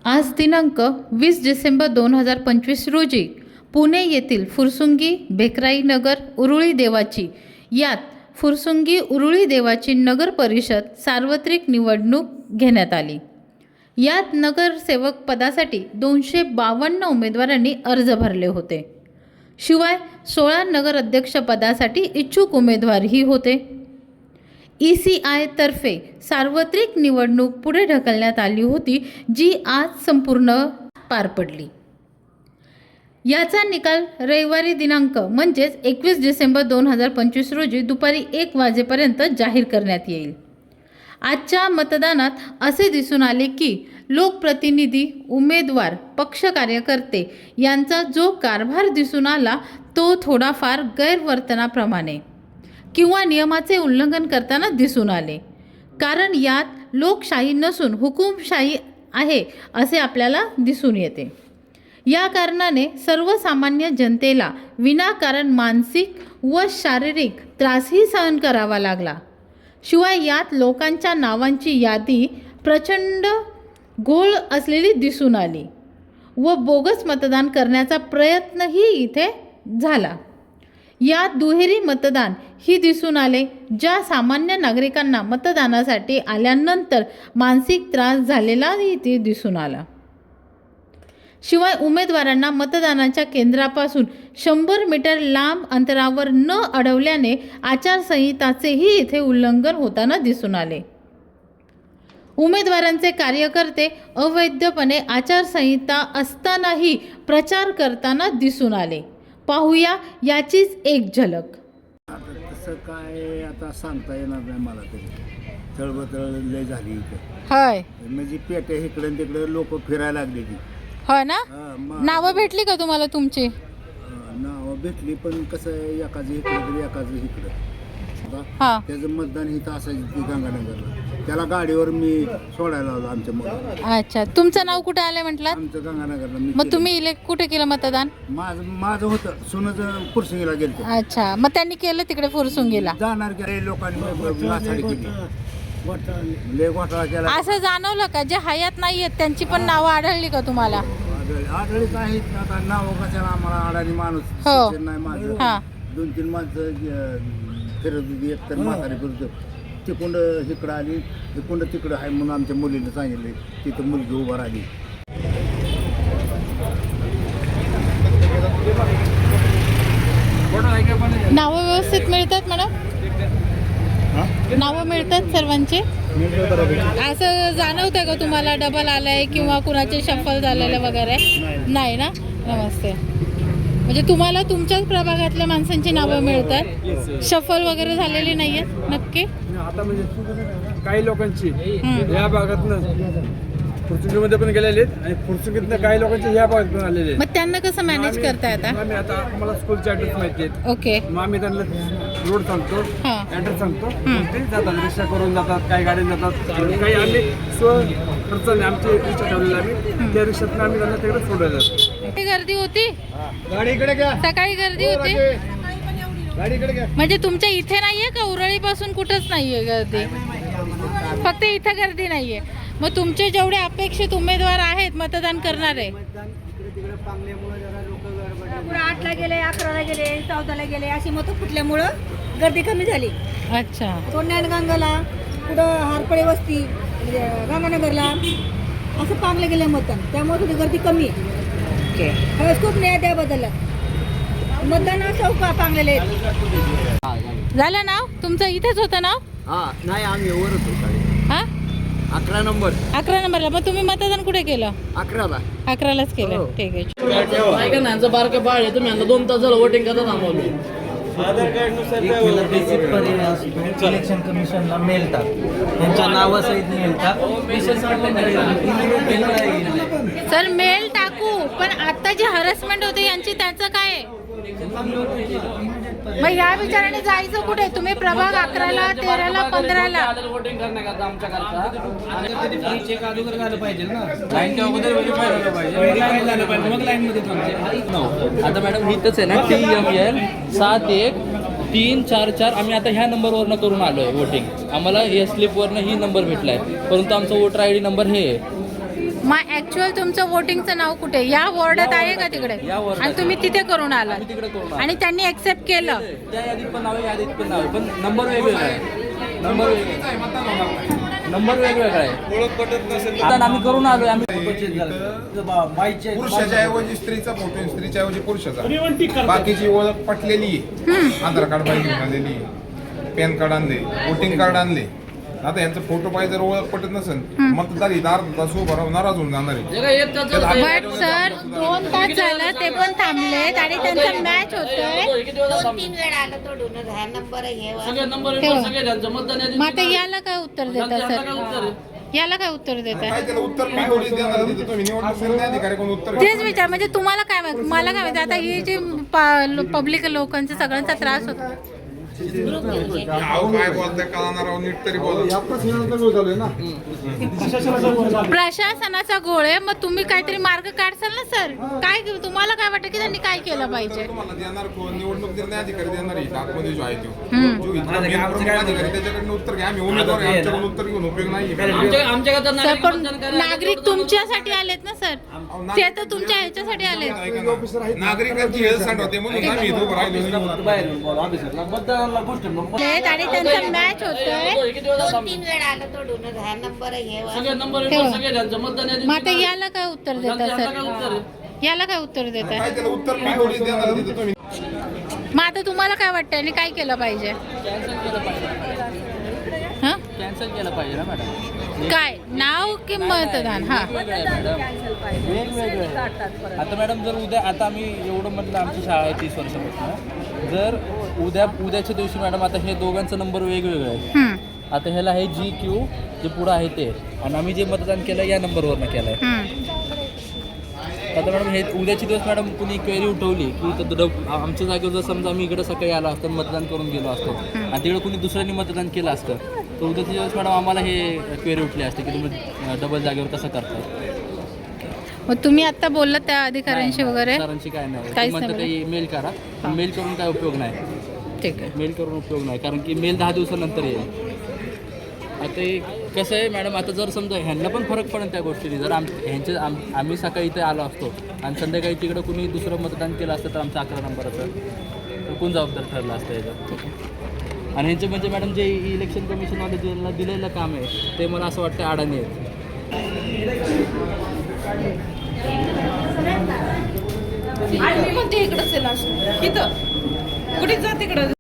आज दिनांक 20 डिसेंबर 2025 रोजी पुणे येथील फुरसुंगी बेकराई नगर उरुळी देवाची यात फुरसुंगी उरुळी देवाची नगर परिषद सार्वत्रिक निवडणूक घेण्यात आली। यात नगरसेवक पदासाठी 252 उमेदवारांनी अर्ज भरले होते। शिवाय 16 नगर अध्यक्ष पदासाठी इच्छुक उमेदवारही होते। ECI तर्फे सार्वत्रिक निवडणूक पुढे ढकलण्यात आली होती, जी आज संपूर्ण पार पडली। याचा निकाल रविवारी दिनांक म्हणजेच 21 डिसेंबर 2025 रोजी दुपारी 1 वाजेपर्यंत जाहीर करण्यात येईल। आजच्या मतदानात असे दिसून आले की लोकप्रतिनिधी, उमेदवार, पक्ष कार्यकर्ते यांचा जो कारभार दिसून आला तो थोडाफार गैरवर्तनाप्रमाणे किंवा नियमाचे उल्लंघन करताना दिसून आले। कारण यात लोकशाही नसून हुकुमशाही आहे असे आपल्याला दिसून येते। या कारणाने सर्वसामान्य जनतेला विनाकारण मानसिक व शारीरिक त्रासही सहन करावा लागला। शिवाय यात लोकांच्या नावांची यादी प्रचंड घोळ असलेली दिसून आली व बोगस मतदान करण्याचा प्रयत्नही इथे झाला। यात दुहेरी मतदान ही दिसून आले, ज्या सामान्य नागरिकांना मतदानासाठी आल्यानंतर मानसिक त्रास झालेलाही इथे दिसून आला। शिवाय उमेदवारांना मतदानाच्या केंद्रापासून 100 मीटर लांब अंतरावर न अडवल्याने आचारसंहिताचेही इथे उल्लंघन होताना दिसून आले। उमेदवारांचे कार्यकर्ते अवैधपणे आचारसंहिता असतानाही प्रचार करताना दिसून आले। पाहूया याचीच एक झलक। तसं काय आता सांगता येणार नाही मला तरी। चळबळ लय झाली इथे। होय, म्हणजे पेटे इकडे तिकडे लोक फिरायला लागले की। होय ना? नावं भेटली का तुम्हाला तुमची? नावं भेटली, पण कसं आहे, एकाचं इकडे तरी एकाचं इकडे। त्याचं मतदान इथं असायचं की गंगानगरला। त्याला गाडीवर मी सोडायला आलो आमच्या मुलाला। अच्छा, तुमचं नाव कुठे आलं म्हटलं? आमचं गंगानगरला। मग तुम्ही कुठे केलं मतदान? माझं होतं सुनचं फुरसुंगीला गेलतो। अच्छा, मग त्यांनी केलं तिकडे फुरसुंगीला? जाणार की लोकांनी नासाडी केली, लय घोटाळा केला। असं जाणवलं का जे हयात नाही आहेत त्यांची पण नावं आढळली का तुम्हाला? आढळीच आहेत। आता नाव कशाला आम्हाला अडाणी माणूस नाही माझं। 2-3 माणसं फिरत होती, एक तर म्हातारी फिरत तिकुंड इकडं आली, तिकुंड तिकडं आहे म्हणून आमच्या मुलीने सांगितले, तिथं मुलगी उभा राहिली। नावं व्यवस्थित मिळतात मॅडम? नावं मिळतात सर्वांचे? असं जाणवतं का तुम्हाला डबल आलंय किंवा कुणाचे शफल झालेले वगैरे? नाही ना? नमस्ते। म्हणजे तुम्हाला तुमच्याच प्रभागातल्या माणसांची नावं मिळतात, शफल वगैरे झालेली नाहीये? नक्की आता म्हणजे काही लोकांची या भागातनं फुरसुंगीमध्ये पण गेलेले आहेत आणि फुरसुंगीतनं काही लोकांचे या भागात पण आलेले आहेत। मग त्यांना कसं मॅनेज करताय आता? आम्ही आता आम्हाला स्कूलचे ॲड्रेस माहिती आहेत। ओके, मग आम्ही त्यांना रोड सांगतो, ॲड्रेस सांगतो, ते जातात, रिक्षा करून जातात, काही गाडी जातात, काही आम्ही खर्चाने आमची रिक्षा ठेवलेली आम्ही त्या रिक्षातून आम्ही त्यांना तिकडे सोडायला जातो। गर्दी होती गाडी इकडे घ्या, सकाळी? गर्दी होती गाडी इकडे घ्या। म्हणजे तुमच्या इथे नाहीये का? उरळी पासून कुठंच नाहीये गर्दी? फक्त इथं गर्दी नाहीये। मग तुमचे जेवढे अपेक्षित उमेदवार आहेत मतदान करणारे, 8ला गेले, 11ला गेले, 14ला गेले, अशी मतं फुटल्यामुळं गर्दी कमी झाली। अच्छा, गंगाला पुढं हारपळे वस्ती म्हणजे गंगानगरला असं पांगलं गेलं मतदान, त्यामुळे थोडी गर्दी कमी आहे। खरंच खूप न्याय त्याबद्दल मतदान असं पांगलेले आहेत। झालं नाव तुमचं? इथेच होतं नाव? नाही, आम्ही वर होतो। हा, 11 नंबर। 11 नंबरला। मग तुम्ही मतदान कुठे केलं? 11ला। 11लाच केलं, ठीक आहे। यांचं बारकं बाळ आहे, तुम्ही 2 तास झालं वोटिंग करता थांबवलं। इलेक्शन कमिशनला मिळतात, त्यांच्या नावासहित मिळतात। सर मेल टाकू, पण आता जी हॅरेसमेंट होते यांची त्याचं काय? मग या विचाराने जायचं कुठे? तुम्ही प्रभाग 11ला, 13ला, 15ला वोटिंग करण्याकरता आमच्याकरता चेक अगोदर झालं पाहिजे ना, लाईनच्या अगोदर व्हेरीफाय झालं पाहिजे, झालं पाहिजे, मग लाईनमध्ये थांबते। आता मॅडम इथंच आहे ना, TML 713444 आम्ही आता ह्या नंबरवरनं करून आलोय वोटिंग। आम्हाला या स्लिपवरनं ही नंबर भेटलाय, परंतु आमचा वोटर ID नंबर हे आहे। मग ऍक्च्युअल तुमचं वोटिंगचं नाव कुठे? या वॉर्डात आहे का तिकडे? या वॉर्डात. आणि तुम्ही तिथे करून आलात आम्ही तिकडे करून आलो. आणि त्यांनी ऍक्सेप्ट केलं? त्या यादीत पण नाव आहे, यादीत पण नाव आहे, पण नंबर वेगवेगळा आहे. नंबर वेगवेगळा आहे. मतदान आम्ही करून आलोय. आम्ही पुरुषाच्या ऐवजी स्त्रीचा फोटो आहे, स्त्रीच्या ऐवजी पुरुषाचा. बाकीची ओळख पटलेली आहे. आधार कार्ड पाहिजे घेऊन आलेली आहे, पॅन कार्ड आणले, वोटिंग कार्ड आणले. आता यांचा फोटो पाहिजे, जर ओळख पटत नसेल मतदार अर्धा तास उभं राहून नाराज होऊन जाणार आहे. जे काही एक तास झालं, बट सर 2 तास झालं ते पण थांबलेत आणि त्यांचा मॅच होतोय. किती वेळा थांबले? सगळे नंबर ठेवा. सगळे त्यांचं मतदान यादीत मग आता याला काय उत्तर देता त्यांचं सर? काय उत्तर आहे? याला काय उत्तर देता? काय त्याला उत्तर मी थोडीच देणार तिथे, तुम्ही निवडणूक निर्णय अधिकारी कोण उत्तर तेच विचार, म्हणजे तुम्हाला काय माहिती, मला काय माहिती आता ही जी पब्लिक लोकांचा सगळ्यांचा त्रास होतो. अहो काय बोलताय कळणार अहो, नीट तरी बोला. प्रशासनाचा घोळ आहे. मग तुम्ही काहीतरी मार्ग काढसाल ना सर? काय तुम्हाला काय वाटतं की त्यांनी काय केलं पाहिजे? तुम्हाला देणार कोण? निवडणूक निर्णय अधिकारी देणार आहे. आतमध्ये जो आहे तो जो इथला main प्रमुख अधिकारी त्याच्याकडनं उत्तर घ्या. आम्ही उमेदवार आहे, आमच्याकडून उत्तर घेऊन उपयोग नाही. आमच्याकडे तर सर नागरिक पण मतदान करायला नागरिक तुमच्यासाठी आलेत ना सर? ते तर तुमच्या ह्याच्यासाठी आलेत. नागरिकांची हेल्थ होते म्हणून आम्ही इथं उभं राहिलो. बाहेर येऊन बोला ऑफिसरला. मतदानाला गोष्ट मग आणि त्यांचा मॅच होतोय. किती वेळा थांबले? सगळे नंबर सगळे त्यांचं मतदान यादीत मग आता याला काय उत्तर देता त्यांचं सर? काय उत्तर आहे? याला काय उत्तर देता? काय त्याला उत्तर मी थोडीच देणार तिथे, तुम्ही मग आता तुम्हाला काय वाटतं आणि काय केलं पाहिजे? कॅन्सल केलं पाहिजे. हं? कॅन्सल केलं पाहिजे ना मॅडम. काय नाव की मतदान? हा वेगवेगळं आहे मॅडम, वेगवेगळं आहे. आता मॅडम जर उद्या, आता आम्ही एवढं म्हटलं आमची शाळा आहे 30 वर्षापासून, जर उद्याच्या दिवशी मॅडम आता हे दोघांचा नंबर वेगवेगळा आहे. हं, आता ह्याला हे GQ जे पुढं आहे ते, आणि आम्ही जे मतदान केलं या नंबरवरनं केलं आहे. हं. आता मॅडम हे उद्याचे दिवस मॅडम कुणी क्वेरी उठवली की आमच्या जागेवर जर समजा आम्ही इकडे सकाळी आलो असतो मतदान करून गेलो असतो आणि तिकडे कुणी दुसऱ्यांनी मतदान केलं असतं, तर उद्याचे दिवस मॅडम आम्हाला हे क्वेरी उठली असते की तुम्ही डबल जागेवर कसं करताय. मग तुम्ही आता बोललात त्या अधिकाऱ्यांशी वगैरे? सरांची काय नाही, काहीच म्हणतं नाही काही मेल करा. मेल करून काय उपयोग नाही. ठीक आहे. मेल करून उपयोग नाही, कारण की मेल 10 दिवसानंतर येईल. आता हे कसं आहे मॅडम, आता जर समजा ह्यांना पण फरक पडेल त्या गोष्टीने. जर आम्ही सकाळी इथे आलो असतो आणि संध्याकाळी तिकडं कुणी दुसरं मतदान केलं असतं तर आमचं 11 नंबराचं तर कोण जबाबदार ठरलं असतं याचं. आणि ह्यांचे म्हणजे मॅडम जे इलेक्शन कमिशनवाले ज्यांना दिलेलं काम आहे ते मला असं वाटतं अडाणी आहेत. मी म्हणते इकडंच आहे लास्ट. इथं कुठे जा तिकडं.